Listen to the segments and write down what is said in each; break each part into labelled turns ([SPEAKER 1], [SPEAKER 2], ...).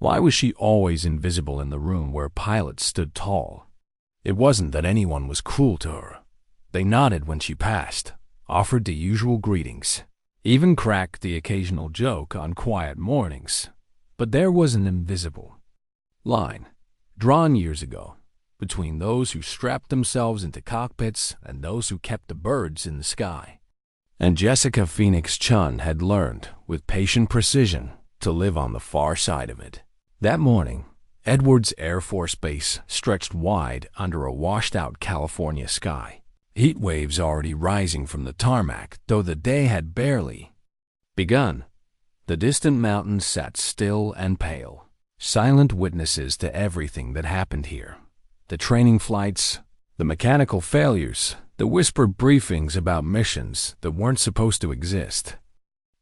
[SPEAKER 1] Why was she always invisible in the room where pilots stood tall? It wasn't that anyone was cruel to her. They nodded when she passed, offered the usual greetings, even cracked the occasional joke on quiet mornings. But there was an invisible line, drawn years ago, between those who strapped themselves into cockpits and those who kept the birds in the sky. And Jessica Phoenix Chen had learned, with patient precision, to live on the far side of it. That morning, Edwards Air Force Base stretched wide under a washed-out California sky. Heat waves already rising from the tarmac, though the day had barely begun. The distant mountains sat still and pale, silent witnesses to everything that happened here. The training flights, the mechanical failures, the whispered briefings about missions that weren't supposed to exist.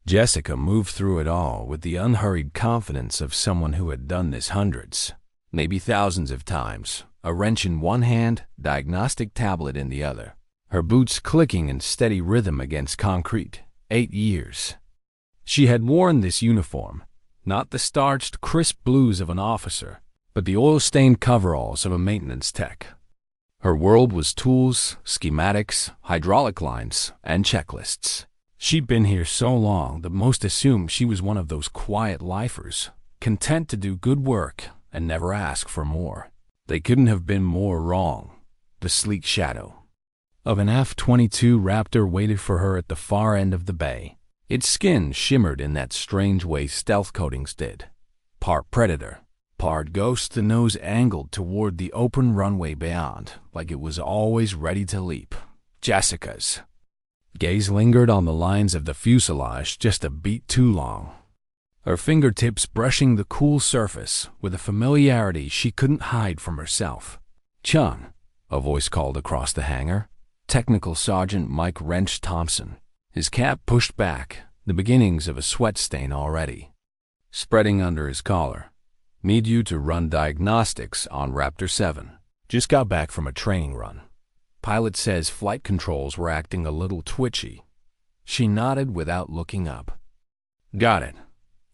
[SPEAKER 1] Jessica moved through it all with the unhurried confidence of someone who had done this hundreds, maybe thousands of times, a wrench in one hand, diagnostic tablet in the other, her boots clicking in steady rhythm against concrete. 8 years. She had worn this uniform, not the starched, crisp blues of an officer, but the oil-stained coveralls of a maintenance tech. Her world was tools, schematics, hydraulic lines, and checklists. She'd been here so long that most assumed she was one of those quiet lifers, content to do good work and never ask for more. They couldn't have been more wrong. The sleek shadow of an F-22 Raptor waited for her at the far end of the bay. Its skin shimmered in that strange way stealth coatings did. Part predator, part ghost, the nose angled toward the open runway beyond, like it was always ready to leap. Jessica's gaze lingered on the lines of the fuselage just a beat too long, her fingertips brushing the cool surface with a familiarity she couldn't hide from herself. "Chun," a voice called across the hangar. Technical Sergeant Mike Wrench Thompson, his cap pushed back, the beginnings of a sweat stain already spreading under his collar. "Need you to run diagnostics on Raptor 7. Just got back from a training run. Pilot says flight controls were acting a little twitchy." She nodded without looking up. "Got it."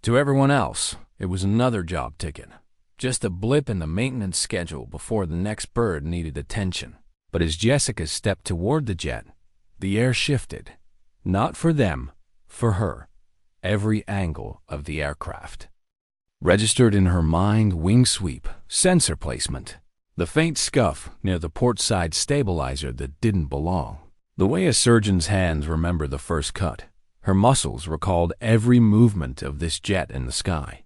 [SPEAKER 1] To everyone else, it was another job ticket, just a blip in the maintenance schedule before the next bird needed attention. But as Jessica stepped toward the jet, the air shifted. Not for them, for her. Every angle of the aircraft registered in her mind: wing sweep, sensor placement, the faint scuff near the port side stabilizer that didn't belong. The way a surgeon's hands remember the first cut, her muscles recalled every movement of this jet in the sky.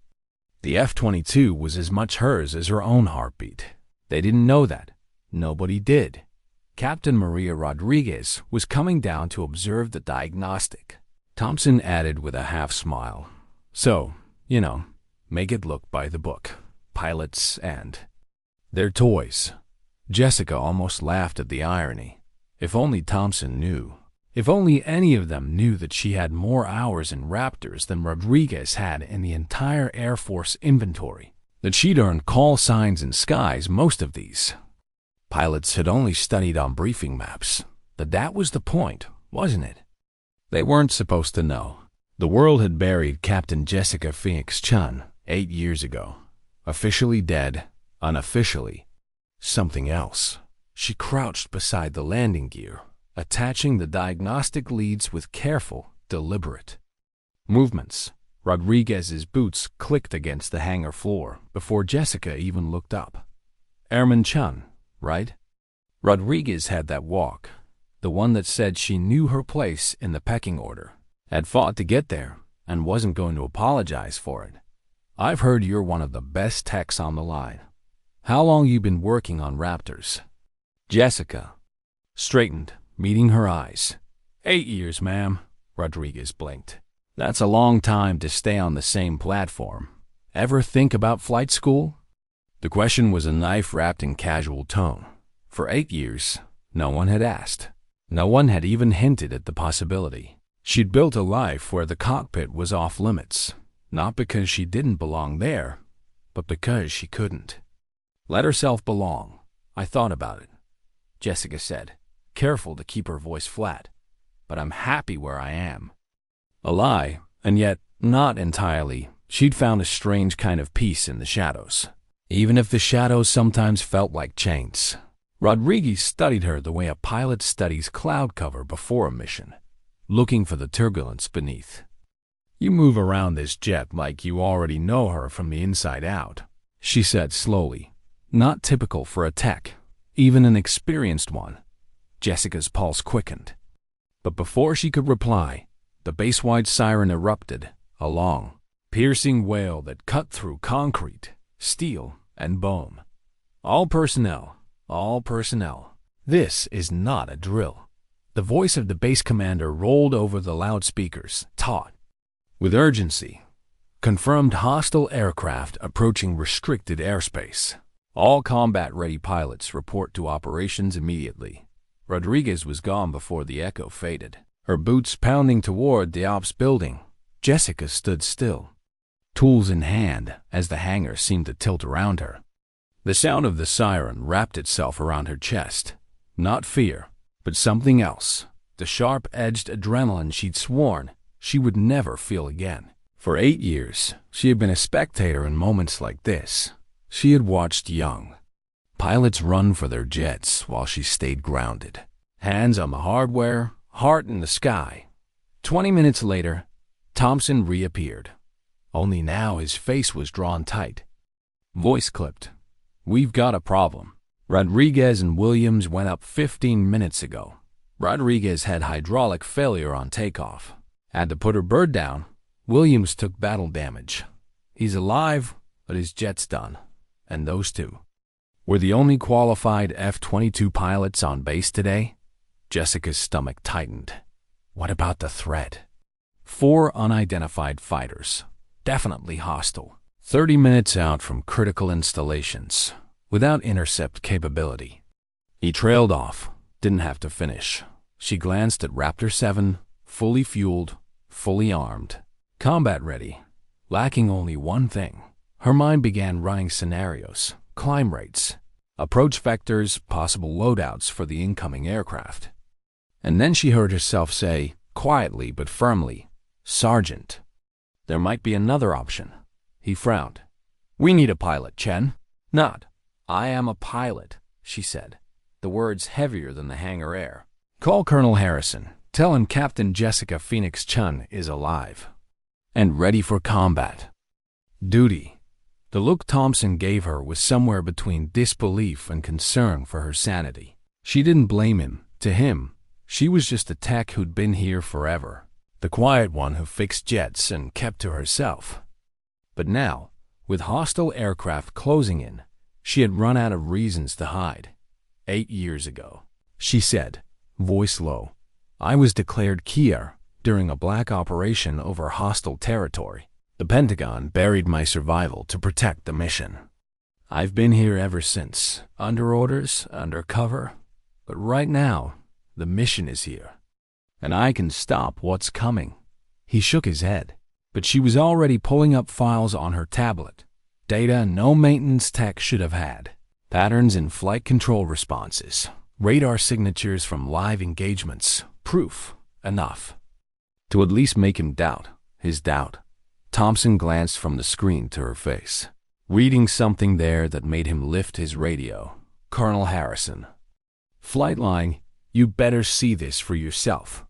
[SPEAKER 1] The F-22 was as much hers as her own heartbeat. They didn't know that. Nobody did. Captain Maria Rodriguez was coming down to observe the diagnostic. Thompson added with a half-smile. "So, make it look by the book. Pilots and their toys." Jessica almost laughed at the irony. If only Thompson knew. If only any of them knew that she had more hours in Raptors than Rodriguez had in the entire Air Force inventory. That she'd earned call signs in skies most of these pilots had only studied on briefing maps. That was the point, wasn't it? They weren't supposed to know. The world had buried Captain Jessica Phoenix Chen 8 years ago. Officially dead, unofficially something else. She crouched beside the landing gear, attaching the diagnostic leads with careful, deliberate movements. Rodriguez's boots clicked against the hangar floor before Jessica even looked up. "Airman Chen, right?" Rodriguez had that walk, the one that said she knew her place in the pecking order, had fought to get there, and wasn't going to apologize for it. "I've heard you're one of the best techs on the line. How long you been working on Raptors?" Jessica straightened, meeting her eyes. 8 years, ma'am," Rodriguez blinked. "That's a long time to stay on the same platform. Ever think about flight school?" The question was a knife wrapped in casual tone. For 8 years, no one had asked. No one had even hinted at the possibility. She'd built a life where the cockpit was off limits, not because she didn't belong there, but because she couldn't let herself belong. "I thought about it," Jessica said, careful to keep her voice flat. "But I'm happy where I am." A lie, and yet not entirely She'd found a strange kind of peace in the shadows, even if the shadows sometimes felt like chains. Rodriguez studied her the way a pilot studies cloud cover before a mission, looking for the turbulence beneath. "You move around this jet like you already know her from the inside out," she said slowly. Not typical for a tech, even an experienced one. Jessica's pulse quickened. But before she could reply, the base-wide siren erupted, a long, piercing wail that cut through concrete, steel, and bone. All personnel. This is not a drill." The voice of the base commander rolled over the loudspeakers, taut. "With urgency. Confirmed hostile aircraft approaching restricted airspace. All combat-ready pilots report to operations immediately." Rodriguez was gone before the echo faded, her boots pounding toward the ops building. Jessica stood still, tools in hand, as the hangar seemed to tilt around her. The sound of the siren wrapped itself around her chest. Not fear, but something else. The sharp-edged adrenaline she'd sworn she would never feel again. For 8 years, she had been a spectator in moments like this. She had watched young pilots run for their jets while she stayed grounded. Hands on the hardware, heart in the sky. 20 minutes later, Thompson reappeared. Only now his face was drawn tight. Voice clipped. "We've got a problem. Rodriguez and Williams went up 15 minutes ago. Rodriguez had hydraulic failure on takeoff. Had to put her bird down. Williams took battle damage. He's alive, but his jet's done. And those two were the only qualified F-22 pilots on base today." Jessica's stomach tightened. What about the threat? 4 unidentified fighters, definitely hostile, 30 minutes out from critical installations, without intercept capability. He trailed off, didn't have to finish. She glanced at Raptor 7, fully fueled, fully armed, combat ready, lacking only one thing. Her mind began running scenarios, climb rates, approach vectors, possible loadouts for the incoming aircraft. And then she heard herself say, quietly but firmly, "Sergeant." There might be another option. He frowned. "We need a pilot, Chen." "Not, I am a pilot," she said, the words heavier than the hangar air. "Call Colonel Harrison. Tell him Captain Jessica Phoenix Chen is alive and ready for combat. Duty." The look Thompson gave her was somewhere between disbelief and concern for her sanity. She didn't blame him. To him, she was just a tech who'd been here forever, the quiet one who fixed jets and kept to herself. But now, with hostile aircraft closing in, she had run out of reasons to hide. 8 years ago, she said, voice low, "I was declared Kier during a black operation over hostile territory. The Pentagon buried my survival to protect the mission. I've been here ever since, under orders, under cover. But right now, the mission is here, and I can stop what's coming." He shook his head, but she was already pulling up files on her tablet. Data no maintenance tech should have had. Patterns in flight control responses, radar signatures from live engagements, proof enough to at least make him doubt his doubt. Thompson glanced from the screen to her face, reading something there that made him lift his radio. "Colonel Harrison." "Flight line, you better see this for yourself."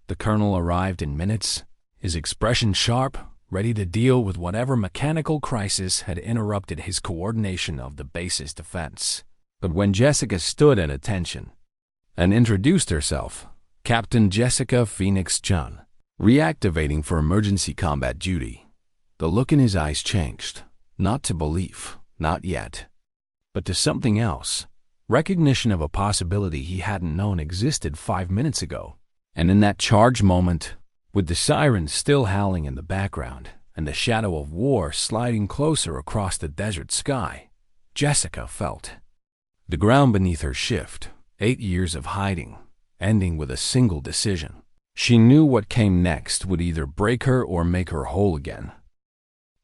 [SPEAKER 1] The colonel arrived in minutes, his expression sharp, ready to deal with whatever mechanical crisis had interrupted his coordination of the base's defense. But when Jessica stood at attention and introduced herself, Captain Jessica Phoenix Chen, reactivating for emergency combat duty, the look in his eyes changed, not to belief, not yet, but to something else, recognition of a possibility he hadn't known existed 5 minutes ago. And in that charged moment, with the sirens still howling in the background and the shadow of war sliding closer across the desert sky, Jessica felt the ground beneath her shift. 8 years of hiding, ending with a single decision. She knew what came next would either break her or make her whole again.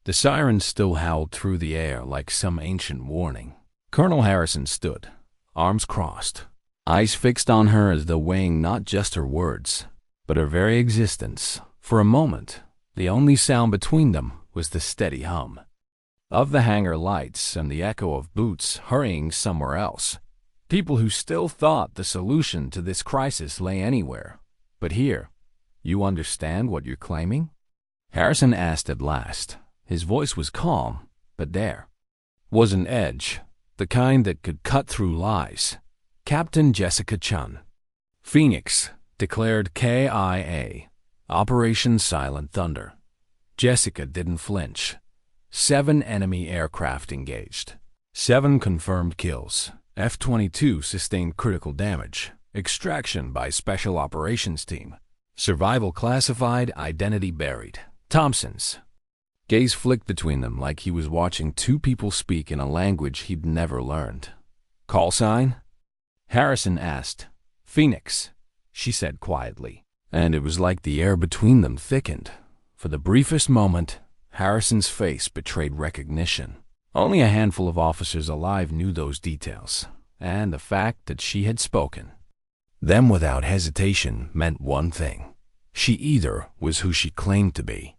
[SPEAKER 1] The sirens still howled through the air like some ancient warning. Colonel Harrison stood, arms crossed, eyes fixed on her as though weighing not just her words, but her very existence. For a moment, the only sound between them was the steady hum of the hangar lights and the echo of boots hurrying somewhere else. People who still thought the solution to this crisis lay anywhere. But here, you understand what you're claiming? Harrison asked at last. His voice was calm, but there was an edge, the kind that could cut through lies. Captain Jessica Chen. Phoenix, declared KIA. Operation Silent Thunder. Jessica didn't flinch. 7 enemy aircraft engaged. 7 confirmed kills. F-22 sustained critical damage. Extraction by Special Operations Team. Survival classified, identity buried. Thompson's gaze flicked between them like he was watching 2 people speak in a language he'd never learned. Call sign? Harrison asked. Phoenix, she said quietly, and it was like the air between them thickened. For the briefest moment, Harrison's face betrayed recognition. Only a handful of officers alive knew those details, and the fact that she had spoken them without hesitation meant one thing. She either was who she claimed to be,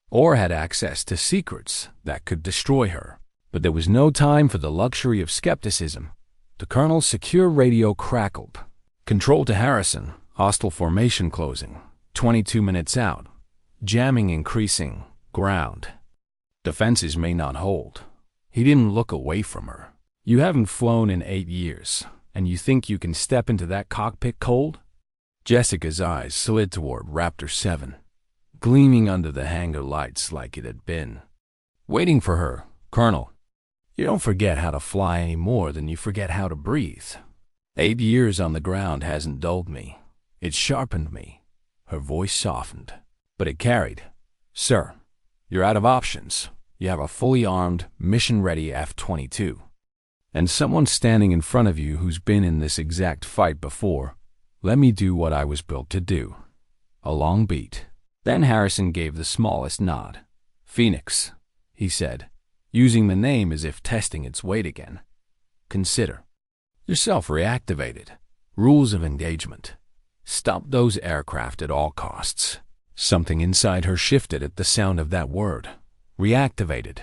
[SPEAKER 1] or had access to secrets that could destroy her. But there was no time for the luxury of skepticism. The colonel's secure radio crackled. Control to Harrison. Hostile formation closing. 22 minutes out. Jamming increasing. Ground. Defenses may not hold. He didn't look away from her. You haven't flown in 8 years, and you think you can step into that cockpit cold? Jessica's eyes slid toward Raptor 7, gleaming under the hangar lights like it had been waiting for her. Colonel, you don't forget how to fly any more than you forget how to breathe. 8 years on the ground hasn't dulled me. It sharpened me. Her voice softened, but it carried. Sir, you're out of options. You have a fully armed, mission-ready F-22. And someone standing in front of you who's been in this exact fight before. Let me do what I was built to do. A long beat. Then Harrison gave the smallest nod. Phoenix, he said, using the name as if testing its weight again. Consider yourself reactivated. Rules of engagement. Stop those aircraft at all costs. Something inside her shifted at the sound of that word. Reactivated.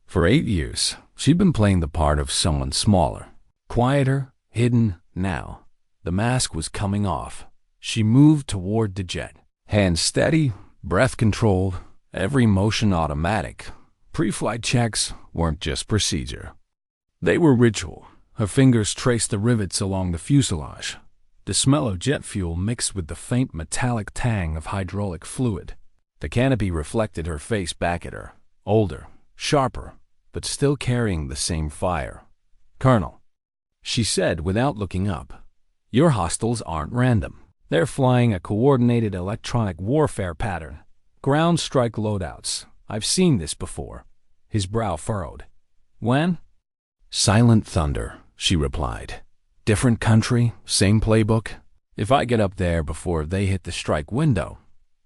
[SPEAKER 1] For 8 years, she'd been playing the part of someone smaller, quieter, hidden. Now, the mask was coming off. She moved toward the jet. Hands steady, breath controlled, every motion automatic. Pre-flight checks weren't just procedure. They were ritual. Her fingers traced the rivets along the fuselage. The smell of jet fuel mixed with the faint metallic tang of hydraulic fluid. The canopy reflected her face back at her, older, sharper, but still carrying the same fire. Colonel, she said without looking up, your hostiles aren't random. They're flying a coordinated electronic warfare pattern. Ground strike loadouts. I've seen this before. His brow furrowed. When? Silent Thunder, she replied. Different country, same playbook. If I get up there before they hit the strike window,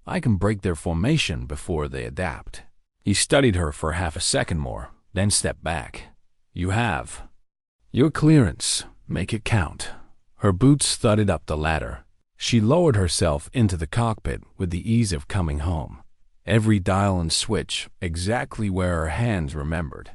[SPEAKER 1] I can break their formation before they adapt. He studied her for half a second more, then stepped back. You have your clearance. Make it count. Her boots thudded up the ladder. She lowered herself into the cockpit with the ease of coming home. Every dial and switch exactly where her hands remembered.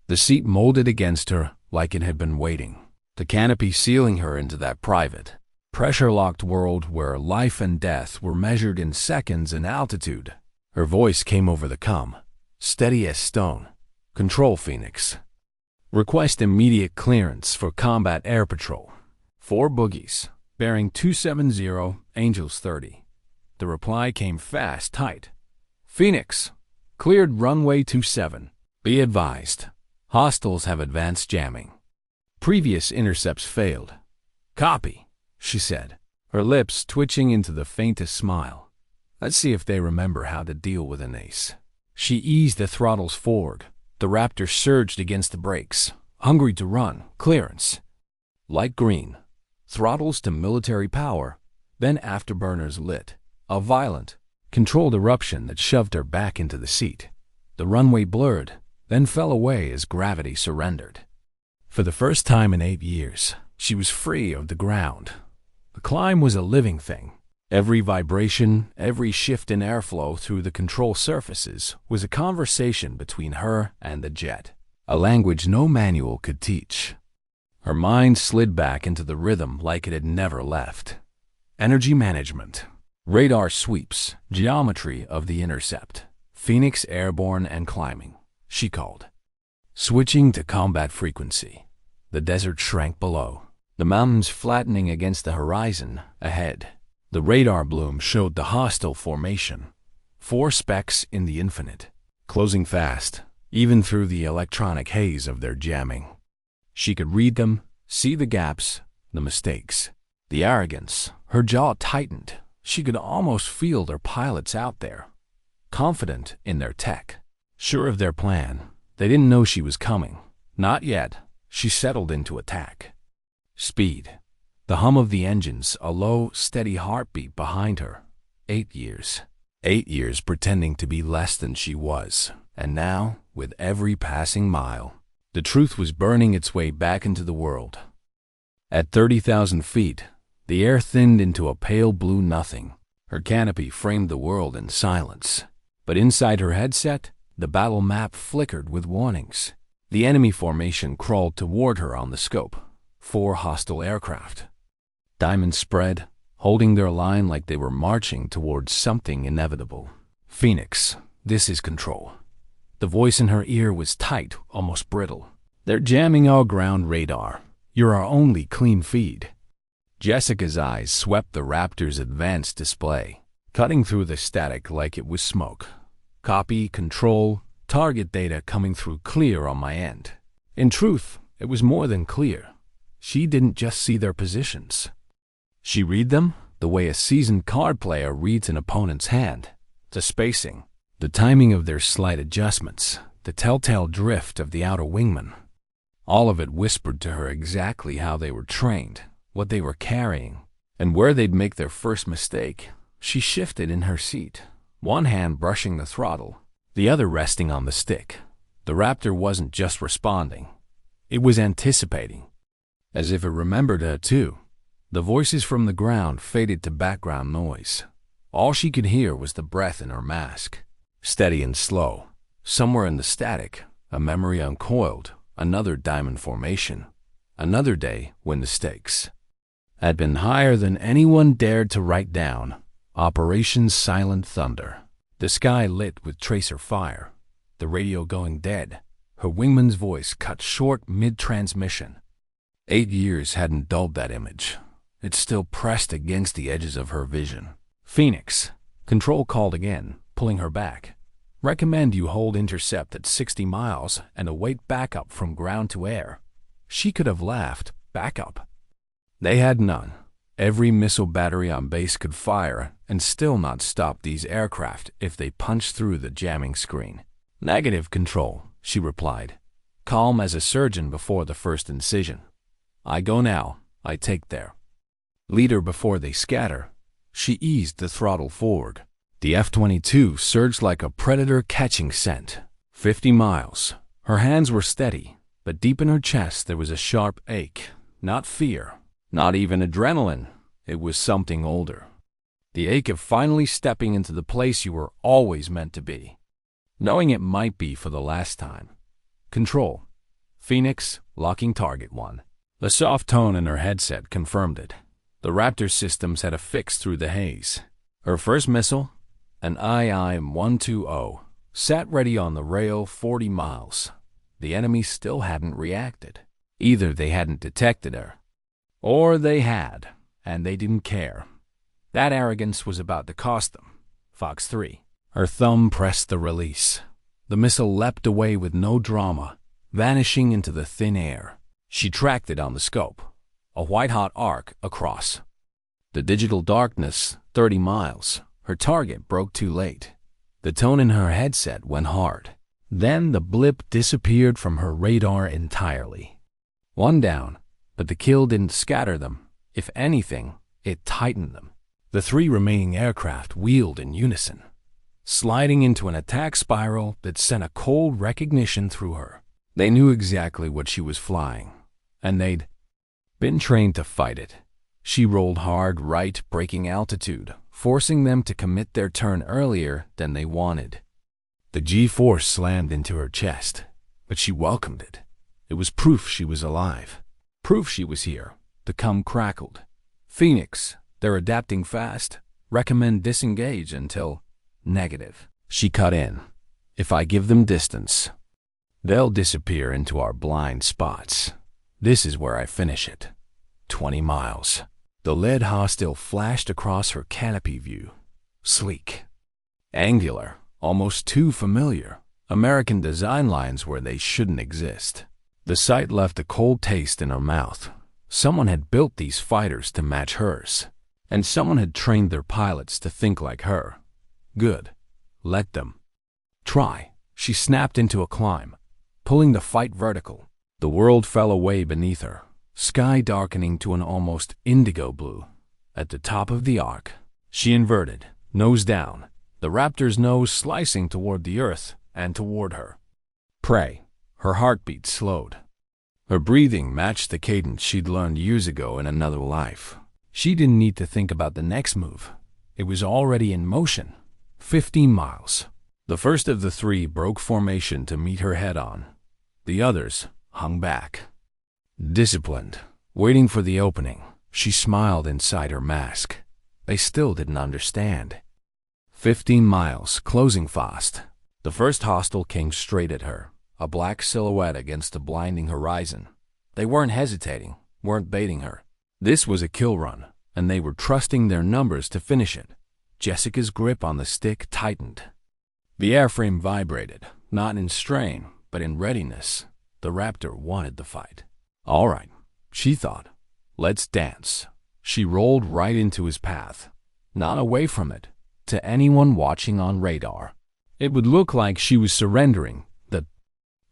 [SPEAKER 1] The seat molded against her like it had been waiting. The canopy sealing her into that private, pressure-locked world where life and death were measured in seconds and altitude. Her voice came over the comm, steady as stone. Control, Phoenix. Request immediate clearance for combat air patrol. 4 boogies, bearing 270, Angels 30. The reply came fast, tight. Phoenix, cleared runway 27. Be advised, hostiles have advanced jamming. Previous intercepts failed. Copy, she said, her lips twitching into the faintest smile. Let's see if they remember how to deal with an ace. She eased the throttles forward. The Raptor surged against the brakes, hungry to run. Clearance. Light green. Throttles to military power. Then afterburners lit. A violent, controlled eruption that shoved her back into the seat. The runway blurred, then fell away as gravity surrendered. For the first time in 8 years, she was free of the ground. The climb was a living thing. Every vibration, every shift in airflow through the control surfaces was a conversation between her and the jet, a language no manual could teach. Her mind slid back into the rhythm like it had never left. Energy management, radar sweeps, geometry of the intercept, Phoenix airborne and climbing, she called. Switching to combat frequency. The desert shrank below, the mountains flattening against the horizon ahead. The radar bloom showed the hostile formation, 4 specks in the infinite, closing fast, even through the electronic haze of their jamming. She could read them, see the gaps, the mistakes, the arrogance. Her jaw tightened. She could almost feel their pilots out there, confident in their tech, sure of their plan. They didn't know she was coming. Not yet. She settled into attack. Speed. The hum of the engines, a low, steady heartbeat behind her. 8 years. 8 years pretending to be less than she was. And now, with every passing mile, the truth was burning its way back into the world. At 30,000 feet, the air thinned into a pale blue nothing. Her canopy framed the world in silence. But inside her headset, the battle map flickered with warnings. The enemy formation crawled toward her on the scope. 4 hostile aircraft. Diamonds spread, holding their line like they were marching towards something inevitable. Phoenix, this is Control. The voice in her ear was tight, almost brittle. They're jamming our ground radar. You're our only clean feed. Jessica's eyes swept the Raptor's advanced display, cutting through the static like it was smoke. Copy, control, target data coming through clear on my end. In truth, it was more than clear. She didn't just see their positions. She read them the way a seasoned card player reads an opponent's hand. The spacing, the timing of their slight adjustments, the telltale drift of the outer wingman. All of it whispered to her exactly how they were trained, what they were carrying, and where they'd make their first mistake. She shifted in her seat, one hand brushing the throttle, the other resting on the stick. The Raptor wasn't just responding. It was anticipating. As if it remembered her too. The voices from the ground faded to background noise. All she could hear was the breath in her mask. Steady and slow. Somewhere in the static, a memory uncoiled, another diamond formation. Another day when the stakes had been higher than anyone dared to write down. Operation Silent Thunder. The sky lit with tracer fire. The radio going dead. Her wingman's voice cut short mid-transmission. 8 years hadn't dulled that image. It still pressed against the edges of her vision. Phoenix. Control called again, pulling her back. Recommend you hold intercept at 60 miles and await backup from ground to air. She could have laughed. Backup. They had none. Every missile battery on base could fire and still not stop these aircraft if they punched through the jamming screen. Negative, Control, she replied, calm as a surgeon before the first incision. I go now. I take there. Leader before they scatter. She eased the throttle forward. The F-22 surged like a predator catching scent. 50 miles. Her hands were steady, but deep in her chest there was a sharp ache. Not fear. Not even adrenaline. It was something older. The ache of finally stepping into the place you were always meant to be. Knowing it might be for the last time. Control. Phoenix, locking target 1. The soft tone in her headset confirmed it. The Raptor systems had affixed through the haze. Her first missile, an II-120, sat ready on the rail 40 miles. The enemy still hadn't reacted. Either they hadn't detected her, or they had, and they didn't care. That arrogance was about to cost them. Fox 3. Her thumb pressed the release. The missile leapt away with no drama, vanishing into the thin air. She tracked it on the scope, a white-hot arc across. The digital darkness, 30 miles. Her target broke too late. The tone in her headset went hard. Then the blip disappeared from her radar entirely. 1 down, but the kill didn't scatter them. If anything, it tightened them. The 3 remaining aircraft wheeled in unison, sliding into an attack spiral that sent a cold recognition through her. They knew exactly what she was flying, and they'd been trained to fight it. She rolled hard right, breaking altitude, forcing them to commit their turn earlier than they wanted. The G-force slammed into her chest, but she welcomed it. It was proof she was alive. Proof she was here. The cum crackled. Phoenix, they're adapting fast. Recommend disengage until negative. She cut in. If I give them distance, they'll disappear into our blind spots. This is where I finish it. 20 miles. The lead hostile flashed across her canopy view. Sleek. Angular. Almost too familiar. American design lines where they shouldn't exist. The sight left a cold taste in her mouth. Someone had built these fighters to match hers. And someone had trained their pilots to think like her. Good. Let them. Try. She snapped into a climb, pulling the fight vertical. The world fell away beneath her, sky darkening to an almost indigo blue. At the top of the arc, she inverted, nose down, the Raptor's nose slicing toward the earth and toward her. Prey. Her heartbeat slowed. Her breathing matched the cadence she'd learned years ago in another life. She didn't need to think about the next move. It was already in motion. 15 miles. The first of the three broke formation to meet her head-on. The others hung back. Disciplined, waiting for the opening, she smiled inside her mask. They still didn't understand. 15 miles, closing fast. The first hostile came straight at her, a black silhouette against the blinding horizon. They weren't hesitating, weren't baiting her. This was a kill run, and they were trusting their numbers to finish it. Jessica's grip on the stick tightened. The airframe vibrated, not in strain, but in readiness. The Raptor wanted the fight. All right, she thought. Let's dance. She rolled right into his path, not away from it, to anyone watching on radar. It would look like she was surrendering the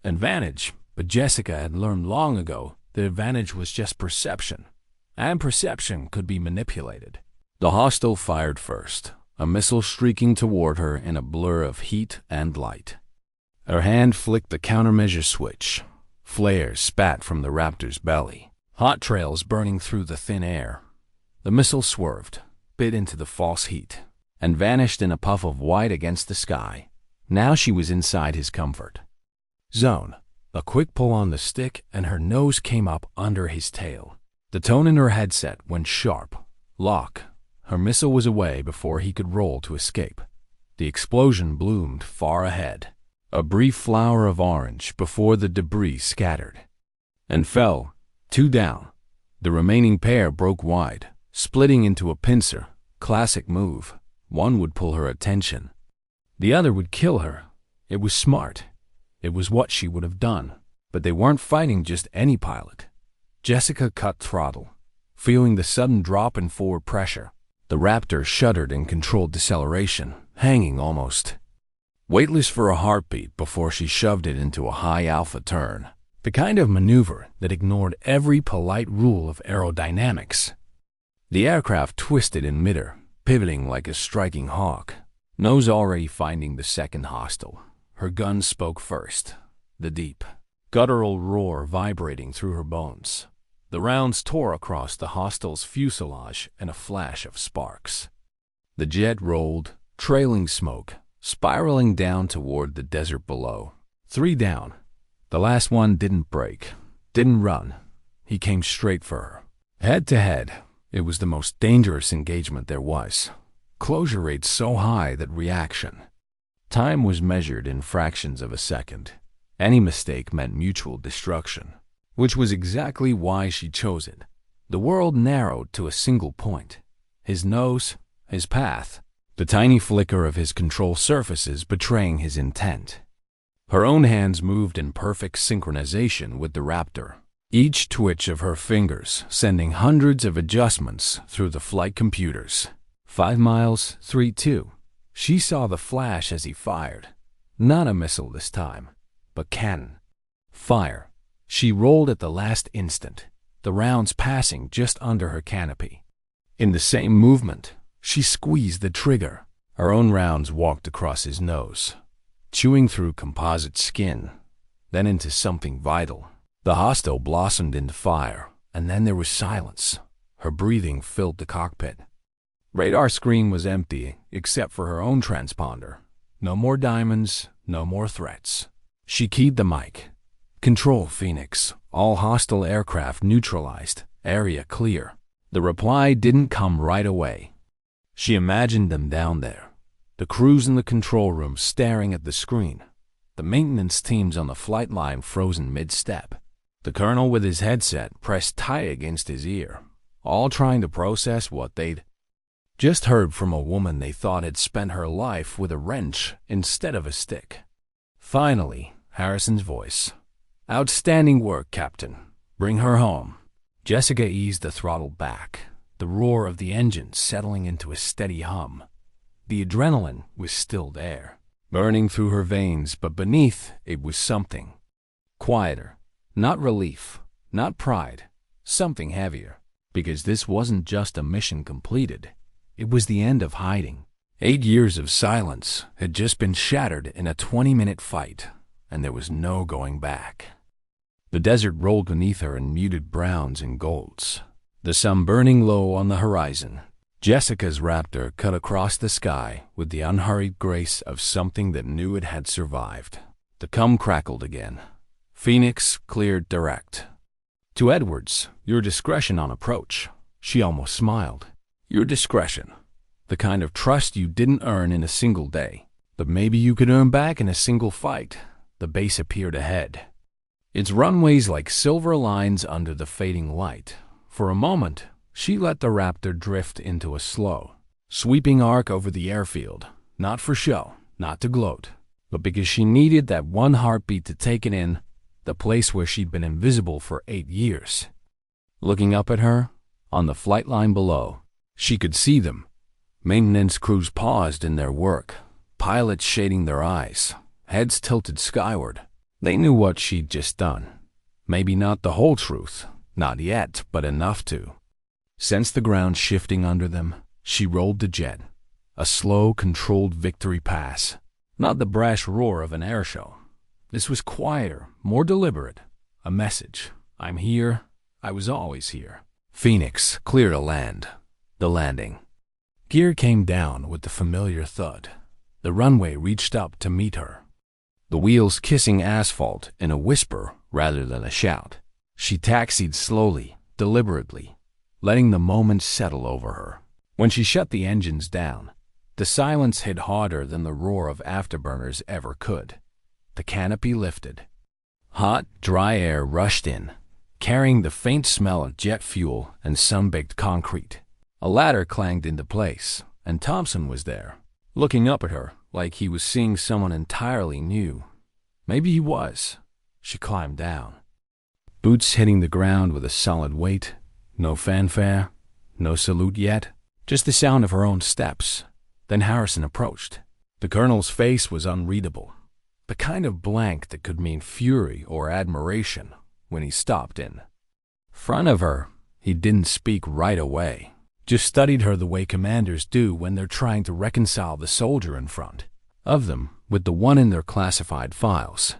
[SPEAKER 1] advantage, but Jessica had learned long ago the advantage was just perception, and perception could be manipulated. The hostile fired first, a missile streaking toward her in a blur of heat and light. Her hand flicked the countermeasure switch. Flares spat from the Raptor's belly, hot trails burning through the thin air. The missile swerved, bit into the false heat, and vanished in a puff of white against the sky. Now she was inside his comfort zone. A quick pull on the stick, and her nose came up under his tail. The tone in her headset went sharp. Lock. Her missile was away before he could roll to escape. The explosion bloomed far ahead, a brief flower of orange before the debris scattered and fell, 2 down. The remaining pair broke wide, splitting into a pincer. Classic move. One would pull her attention. The other would kill her. It was smart. It was what she would have done. But they weren't fighting just any pilot. Jessica cut throttle, feeling the sudden drop in forward pressure. The Raptor shuddered and controlled deceleration, hanging almost weightless for a heartbeat before she shoved it into a high alpha turn. The kind of maneuver that ignored every polite rule of aerodynamics. The aircraft twisted in midair, pivoting like a striking hawk, nose already finding the second hostile. Her gun spoke first, the deep, guttural roar vibrating through her bones. The rounds tore across the hostile's fuselage in a flash of sparks. The jet rolled, trailing smoke, spiraling down toward the desert below. 3 down. The last one didn't break, didn't run. He came straight for her. Head to head, it was the most dangerous engagement there was. Closure rate so high that reaction. Time was measured in fractions of a second. Any mistake meant mutual destruction, which was exactly why she chose it. The world narrowed to a single point. His nose, his path, the tiny flicker of his control surfaces betraying his intent. Her own hands moved in perfect synchronization with the Raptor, each twitch of her fingers sending hundreds of adjustments through the flight computers. 5 miles, 3-2. She saw the flash as he fired. Not a missile this time, but cannon. Fire. She rolled at the last instant, the rounds passing just under her canopy. In the same movement, she squeezed the trigger. Her own rounds walked across his nose, chewing through composite skin, then into something vital. The hostile blossomed into fire, and then there was silence. Her breathing filled the cockpit. Radar screen was empty except for her own transponder. No more diamonds, no more threats. She keyed the mic. "Control, Phoenix. All hostile aircraft neutralized. Area clear." The reply didn't come right away. She imagined them down there. The crews in the control room staring at the screen. The maintenance teams on the flight line frozen mid-step. The colonel with his headset pressed tight against his ear, all trying to process what they'd just heard from a woman they thought had spent her life with a wrench instead of a stick. Finally, Harrison's voice. "Outstanding work, Captain. Bring her home." Jessica eased the throttle back, the roar of the engine settling into a steady hum. The adrenaline was still there, burning through her veins, but beneath it was something quieter. Not relief, not pride, something heavier. Because this wasn't just a mission completed. It was the end of hiding. 8 years of silence had just been shattered in a 20-minute fight, and there was no going back. The desert rolled beneath her in muted browns and golds, the sun burning low on the horizon. Jessica's Raptor cut across the sky with the unhurried grace of something that knew it had survived. The cum crackled again. Phoenix cleared direct. To Edwards, "Your discretion on approach." She almost smiled. "Your discretion. The kind of trust you didn't earn in a single day, but maybe you could earn back in a single fight." The base appeared ahead, its runways like silver lines under the fading light. For a moment, she let the Raptor drift into a slow, sweeping arc over the airfield, not for show, not to gloat, but because she needed that one heartbeat to take it in, the place where she'd been invisible for 8 years. Looking up at her, on the flight line below, she could see them. Maintenance crews paused in their work, pilots shading their eyes, heads tilted skyward. They knew what she'd just done. Maybe not the whole truth, not yet, but enough to. Sense the ground shifting under them, she rolled the jet. A slow, controlled victory pass, not the brash roar of an airshow. This was quieter, more deliberate. A message. "I'm here. I was always here." Phoenix cleared a land. The landing. Gear came down with the familiar thud. The runway reached up to meet her, the wheels kissing asphalt in a whisper rather than a shout. She taxied slowly, deliberately, letting the moment settle over her. When she shut the engines down, the silence hit harder than the roar of afterburners ever could. The canopy lifted. Hot, dry air rushed in, carrying the faint smell of jet fuel and sun-baked concrete. A ladder clanged into place, and Thompson was there, looking up at her like he was seeing someone entirely new. Maybe he was. She climbed down. Boots hitting the ground with a solid weight. No fanfare, no salute yet, just the sound of her own steps. Then Harrison approached. The colonel's face was unreadable, the kind of blank that could mean fury or admiration when he stopped in front of her. He didn't speak right away, just studied her the way commanders do when they're trying to reconcile the soldier in front of them with the one in their classified files.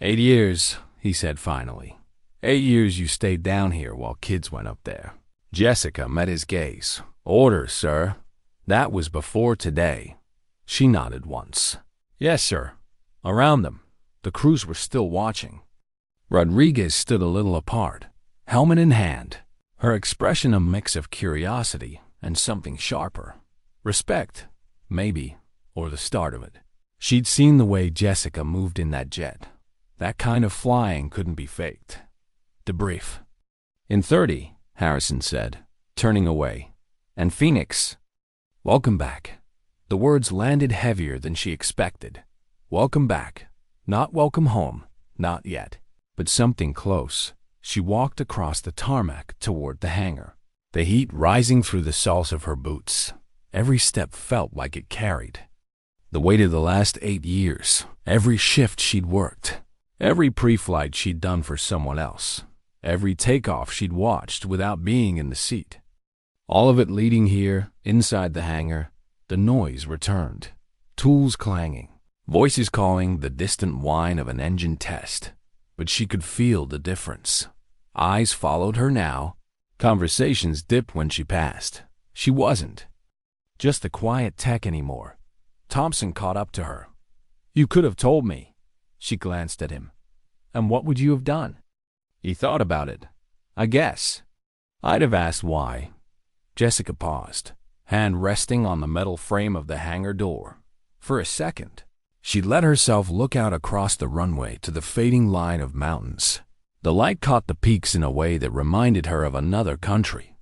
[SPEAKER 1] 8 years, he said finally. 8 years you stayed down here while kids went up there. Jessica met his gaze. "Orders, sir." That was before today. She nodded once. "Yes, sir." Around them, the crews were still watching. Rodriguez stood a little apart, helmet in hand, her expression a mix of curiosity and something sharper. Respect, maybe, or the start of it. She'd seen the way Jessica moved in that jet. That kind of flying couldn't be faked. Debrief. "In 30, Harrison said, turning away. "And Phoenix, welcome back." The words landed heavier than she expected. Welcome back. Not welcome home, not yet, but something close. She walked across the tarmac toward the hangar, the heat rising through the soles of her boots. Every step felt like it carried the weight of the last 8 years, every shift she'd worked, every pre-flight she'd done for someone else, every takeoff she'd watched without being in the seat. All of it leading here, inside the hangar. The noise returned, tools clanging, voices calling, the distant whine of an engine test. But she could feel the difference. Eyes followed her now, Conversations dipped when she passed. She wasn't just the quiet tech anymore. Thompson caught up to her. "You could have told me." She glanced at him. "And what would you have done?" He thought about it. "I guess I'd have asked why." Jessica paused, hand resting on the metal frame of the hangar door. For a second, she let herself look out across the runway to the fading line of mountains. The light caught the peaks in a way that reminded her of another country,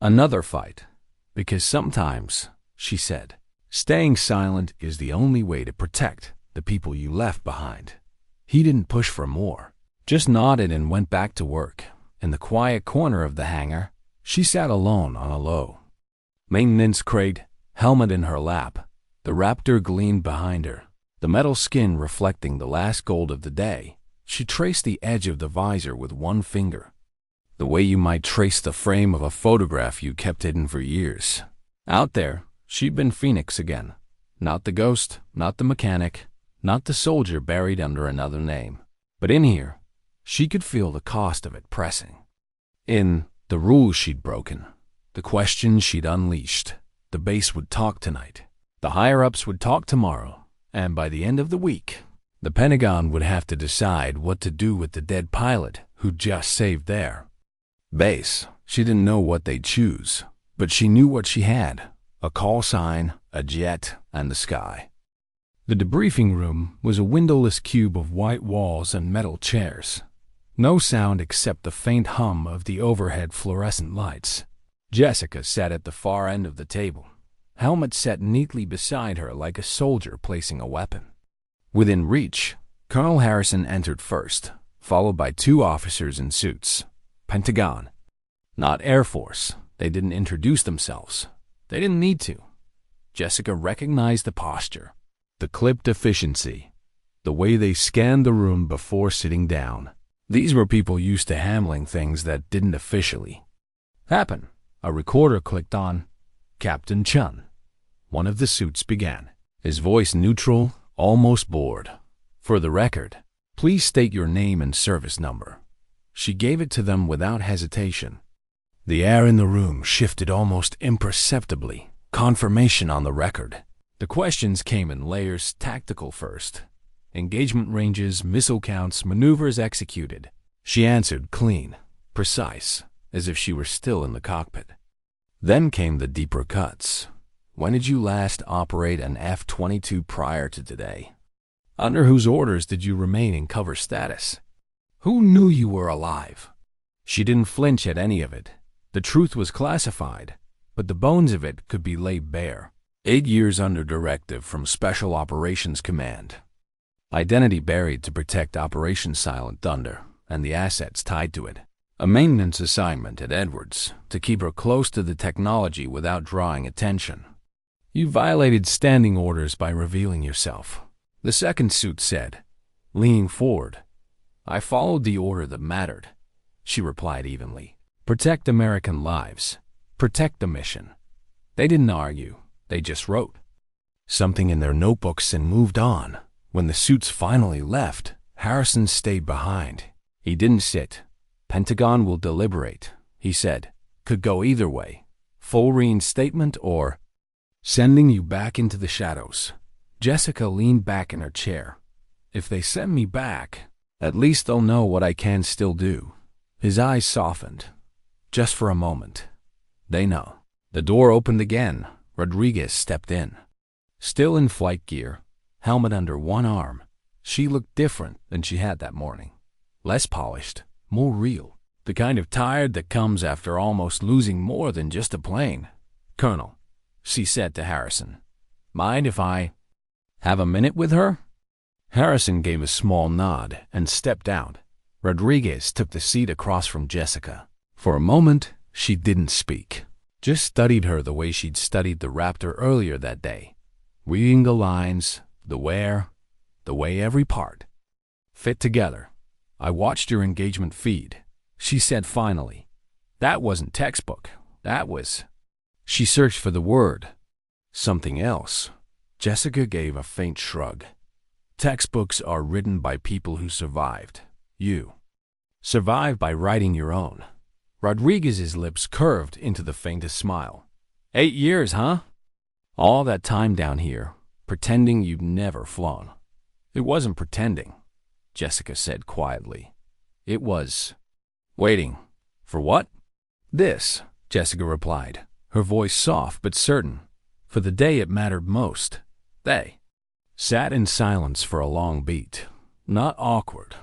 [SPEAKER 1] another fight. Because sometimes, she said, staying silent is the only way to protect the people you left behind. He didn't push for more, just nodded and went back to work. In the quiet corner of the hangar, she sat alone on a low maintenance crate, helmet in her lap. The Raptor gleamed behind her, the metal skin reflecting the last gold of the day. She traced the edge of the visor with one finger, the way you might trace the frame of a photograph you kept hidden for years. Out there, she'd been Phoenix again. Not the ghost, not the mechanic, not the soldier buried under another name. But in here, she could feel the cost of it pressing. In the rules she'd broken, the questions she'd unleashed. The base would talk tonight. The higher-ups would talk tomorrow. And by the end of the week, the Pentagon would have to decide what to do with the dead pilot who'd just saved their base. She didn't know what they'd choose, but she knew what she had: a call sign, a jet, and the sky. The debriefing room was a windowless cube of white walls and metal chairs. No sound except the faint hum of the overhead fluorescent lights. Jessica sat at the far end of the table, helmet set neatly beside her like a soldier placing a weapon. Within reach, Colonel Harrison entered first, followed by two officers in suits. Pentagon, not Air Force. They didn't introduce themselves. They didn't need to. Jessica recognized the posture, the clipped efficiency, the way they scanned the room before sitting down. These were people used to handling things that didn't officially happen. A recorder clicked on. "Captain Chen." One of the suits began, his voice neutral, almost bored. "For the record, please state your name and service number." She gave it to them without hesitation. The air in the room shifted almost imperceptibly. Confirmation on the record. The questions came in layers: tactical first, engagement ranges, missile counts, maneuvers executed. She answered clean, precise, as if she were still in the cockpit. Then came the deeper cuts. When did you last operate an F-22 prior to today? Under whose orders did you remain in cover status? Who knew you were alive? She didn't flinch at any of it. The truth was classified, but the bones of it could be laid bare. 8 years under directive from Special Operations Command. Identity buried to protect Operation Silent Thunder and the assets tied to it. A maintenance assignment at Edwards to keep her close to the technology without drawing attention. You violated standing orders by revealing yourself, the second suit said, leaning forward. I followed the order that mattered, she replied evenly. Protect American lives. Protect the mission. They didn't argue. They just wrote something in their notebooks and moved on. When the suits finally left, Harrison stayed behind. He didn't sit. Pentagon will deliberate, he said. Could go either way. Full reinstatement or sending you back into the shadows. Jessica leaned back in her chair. If they send me back, at least they'll know what I can still do. His eyes softened. Just for a moment. They know. The door opened again. Rodriguez stepped in. Still in flight gear, helmet under one arm, she looked different than she had that morning. Less polished, more real. The kind of tired that comes after almost losing more than just a plane. Colonel, she said to Harrison, mind if I have a minute with her? Harrison gave a small nod and stepped out. Rodriguez took the seat across from Jessica. For a moment, she didn't speak. Just studied her the way she'd studied the Raptor earlier that day. Reading the lines, the where, the way every part fit together. I watched your engagement feed, she said finally. That wasn't textbook. That was... She searched for the word. Something else. Jessica gave a faint shrug. Textbooks are written by people who survived. You survived by writing your own. Rodriguez's lips curved into the faintest smile. 8 years, huh? All that time down here, pretending you'd never flown. It wasn't pretending, Jessica said quietly. It was waiting. For what? This, Jessica replied, her voice soft but certain. For the day it mattered most. They sat in silence for a long beat. Not awkward.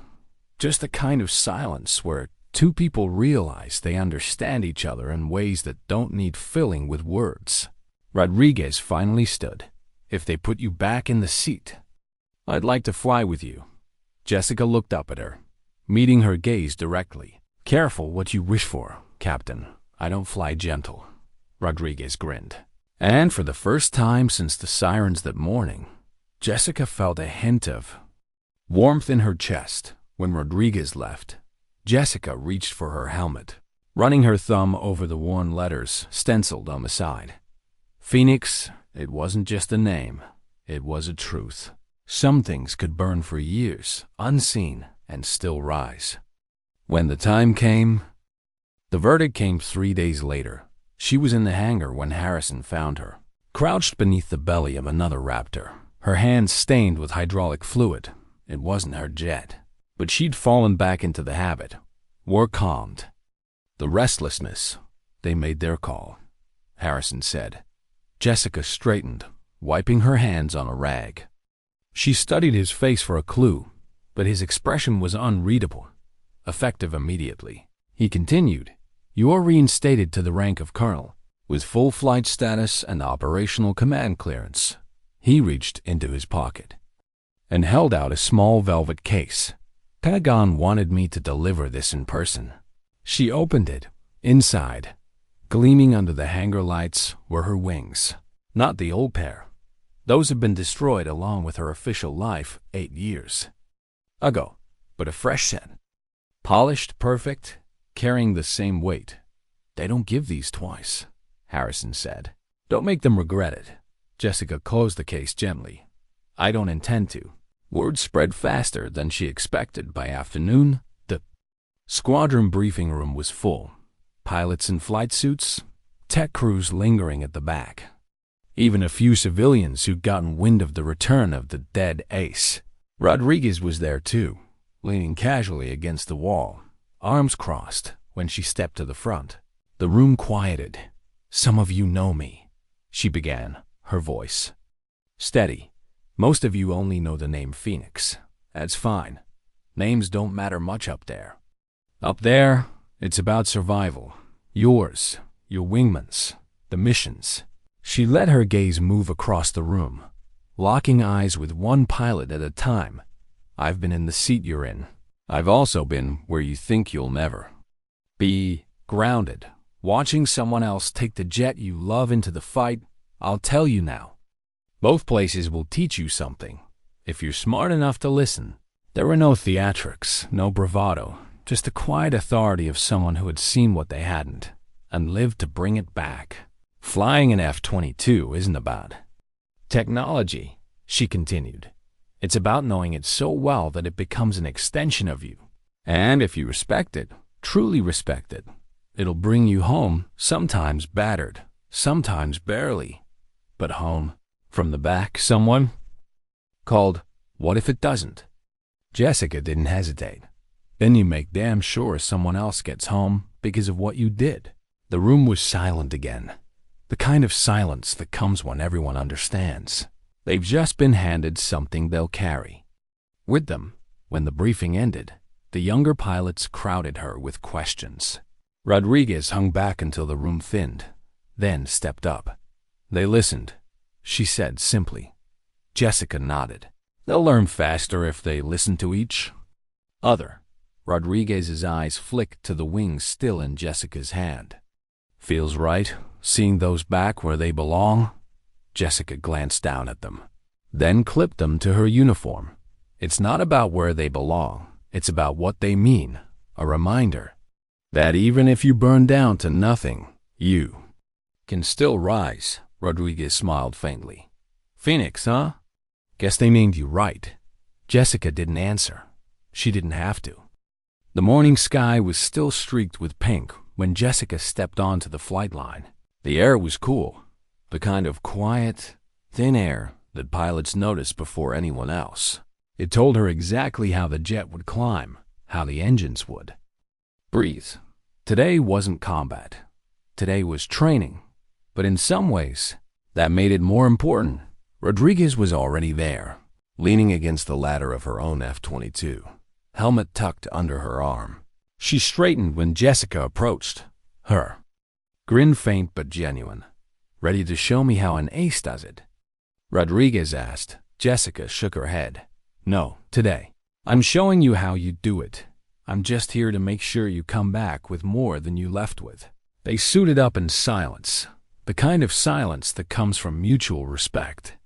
[SPEAKER 1] Just the kind of silence where two people realize they understand each other in ways that don't need filling with words. Rodriguez finally stood. If they put you back in the seat, I'd like to fly with you. Jessica looked up at her, meeting her gaze directly. Careful what you wish for, Captain. I don't fly gentle. Rodriguez grinned. And for the first time since the sirens that morning, Jessica felt a hint of warmth in her chest. When Rodriguez left, Jessica reached for her helmet, running her thumb over the worn letters stenciled on the side. Phoenix, it wasn't just a name, it was a truth. Some things could burn for years, unseen, and still rise. When the time came, the verdict came 3 days later. She was in the hangar when Harrison found her, crouched beneath the belly of another Raptor, her hands stained with hydraulic fluid. It wasn't her jet, but she'd fallen back into the habit. War calmed. The restlessness, they made their call, Harrison said. Jessica straightened, wiping her hands on a rag. She studied his face for a clue, but his expression was unreadable, effective immediately. He continued, "You are reinstated to the rank of colonel, with full flight status and operational command clearance." He reached into his pocket and held out a small velvet case. Pentagon wanted me to deliver this in person. She opened it. Inside, gleaming under the hangar lights, were her wings. Not the old pair. Those had been destroyed along with her official life 8 years ago, but a fresh set. Polished, perfect, carrying the same weight. They don't give these twice, Harrison said. Don't make them regret it. Jessica closed the case gently. I don't intend to. Word spread faster than she expected. By afternoon, the squadron briefing room was full. Pilots in flight suits, tech crews lingering at the back. Even a few civilians who'd gotten wind of the return of the dead ace. Rodriguez was there too, leaning casually against the wall, arms crossed, when she stepped to the front. The room quieted. "Some of you know me," she began, her voice steady. "Most of you only know the name Phoenix. That's fine. Names don't matter much up there. Up there, it's about survival. Yours, your wingman's, the missions." She let her gaze move across the room, locking eyes with one pilot at a time. "I've been in the seat you're in. I've also been where you think you'll never be, grounded, watching someone else take the jet you love into the fight. I'll tell you now. Both places will teach you something, if you're smart enough to listen." There were no theatrics, no bravado, just the quiet authority of someone who had seen what they hadn't, and lived to bring it back. "Flying an F-22 isn't about technology," she continued. "It's about knowing it so well that it becomes an extension of you. And if you respect it, truly respect it, it'll bring you home, sometimes battered, sometimes barely, but home. From the back, someone called, what if it doesn't?" Jessica didn't hesitate. "Then you make damn sure someone else gets home because of what you did." The room was silent again. The kind of silence that comes when everyone understands. They've just been handed something they'll carry with them. When the briefing ended, the younger pilots crowded her with questions. Rodriguez hung back until the room thinned, then stepped up. "They listened," she said simply. Jessica nodded. "They'll learn faster if they listen to each other." Rodriguez's eyes flicked to the wings still in Jessica's hand. "Feels right, seeing those back where they belong?" Jessica glanced down at them, then clipped them to her uniform. "It's not about where they belong, it's about what they mean. A reminder that even if you burn down to nothing, you can still rise." Rodriguez smiled faintly. "Phoenix, huh? Guess they named you right." Jessica didn't answer. She didn't have to. The morning sky was still streaked with pink, when Jessica stepped onto the flight line. The air was cool, the kind of quiet, thin air that pilots notice before anyone else. It told her exactly how the jet would climb, how the engines would. Breathe. Today wasn't combat. Today was training. But in some ways, that made it more important. Rodriguez was already there, leaning against the ladder of her own F-22, helmet tucked under her arm. She straightened when Jessica approached her. Grin faint but genuine. Ready to show me how an ace does it? Rodriguez asked. Jessica shook her head. No, today. I'm showing you how you do it. I'm just here to make sure you come back with more than you left with. They suited up in silence, the kind of silence that comes from mutual respect.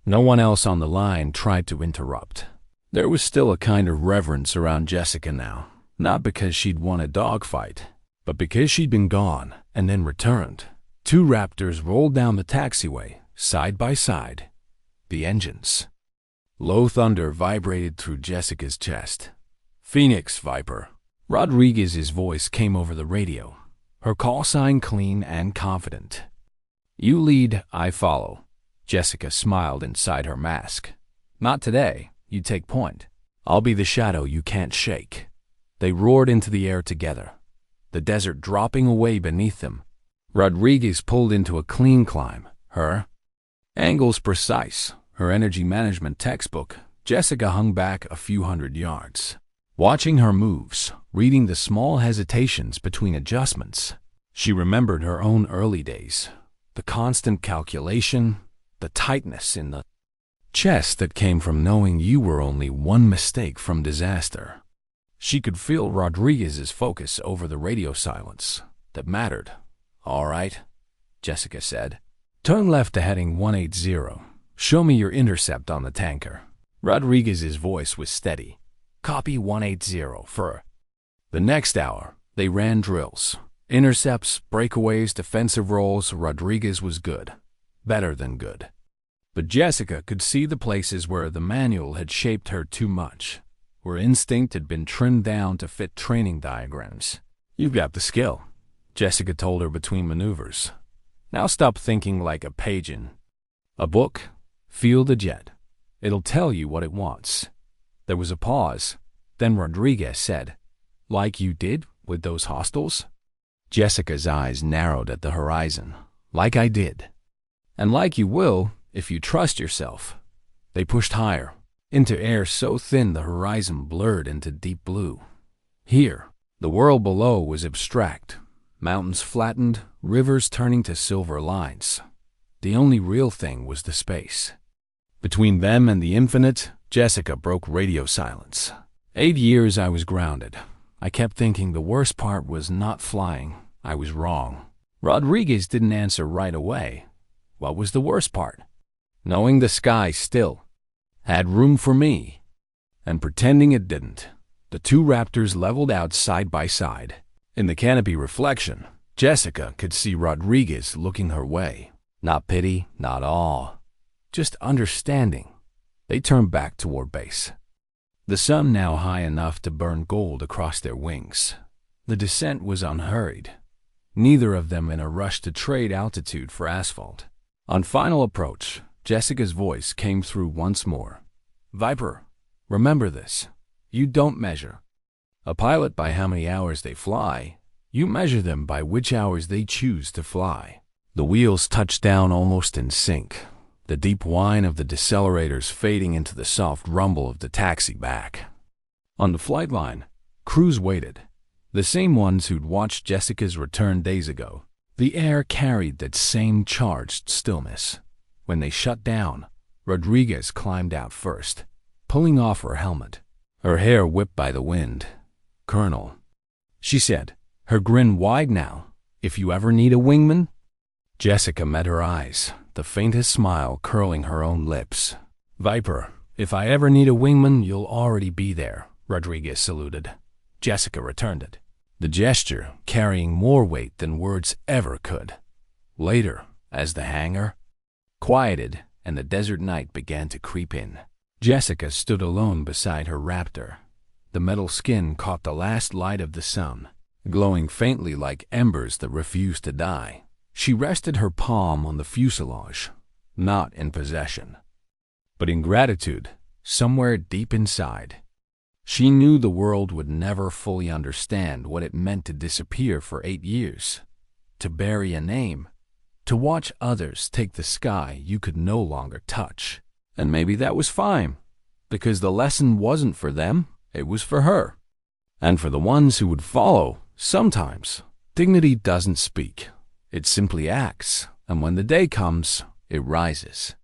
[SPEAKER 1] No one else on the line tried to interrupt. There was still a kind of reverence around Jessica now, not because she'd won a dogfight, but because she'd been gone and then returned. Two Raptors rolled down the taxiway, side by side. The engines. Low thunder vibrated through Jessica's chest. Phoenix, Viper. Rodriguez's voice came over the radio, her call sign clean and confident. You lead, I follow. Jessica smiled inside her mask. Not today. You take point. I'll be the shadow you can't shake. They roared into the air together, the desert dropping away beneath them. Rodriguez pulled into a clean climb. Her angles precise, her energy management textbook. Jessica hung back a few hundred yards, watching her moves, reading the small hesitations between adjustments. She remembered her own early days, the constant calculation, the tightness in the chest that came from knowing you were only one mistake from disaster. She could feel Rodriguez's focus over the radio silence that mattered. All right, Jessica said. Turn left to heading 180. Show me your intercept on the tanker. Rodriguez's voice was steady. Copy 180 for. The next hour, they ran drills. Intercepts, breakaways, defensive rolls. Rodriguez was good. Better than good. But Jessica could see the places where the manual had shaped her too much, where instinct had been trimmed down to fit training diagrams. You've got the skill, Jessica told her between maneuvers. Now stop thinking like a pagan. A book? Feel the jet. It'll tell you what it wants. There was a pause. Then Rodriguez said, like you did with those hostiles? Jessica's eyes narrowed at the horizon. Like I did. And like you will, if you trust yourself. They pushed higher, into air so thin the horizon blurred into deep blue. Here, the world below was abstract. Mountains flattened, rivers turning to silver lines. The only real thing was the space. Between them and the infinite, Jessica broke radio silence. 8 years I was grounded. I kept thinking the worst part was not flying. I was wrong. Rodriguez didn't answer right away. What was the worst part? Knowing the sky still had room for me, and pretending it didn't. The two Raptors leveled out side by side. In the canopy reflection, Jessica could see Rodriguez looking her way. Not pity, not awe, just understanding. They turned back toward base. The sun now high enough to burn gold across their wings. The descent was unhurried, neither of them in a rush to trade altitude for asphalt. On final approach, Jessica's voice came through once more. Viper, remember this. You don't measure a pilot by how many hours they fly. You measure them by which hours they choose to fly. The wheels touched down almost in sync, the deep whine of the decelerators fading into the soft rumble of the taxi back. On the flight line, crews waited, the same ones who'd watched Jessica's return days ago. The air carried that same charged stillness. When they shut down, Rodriguez climbed out first, pulling off her helmet, her hair whipped by the wind. Colonel, she said, her grin wide now, if you ever need a wingman? Jessica met her eyes, the faintest smile curling her own lips. Viper, if I ever need a wingman, you'll already be there, Rodriguez saluted. Jessica returned it, the gesture carrying more weight than words ever could. Later, as the hangar quieted and the desert night began to creep in, Jessica stood alone beside her Raptor. The metal skin caught the last light of the sun, glowing faintly like embers that refused to die. She rested her palm on the fuselage, not in possession, but in gratitude, somewhere deep inside. She knew the world would never fully understand what it meant to disappear for 8 years, to bury a name, to watch others take the sky you could no longer touch. And maybe that was fine, because the lesson wasn't for them, it was for her. And for the ones who would follow, sometimes dignity doesn't speak. It simply acts, and when the day comes, it rises.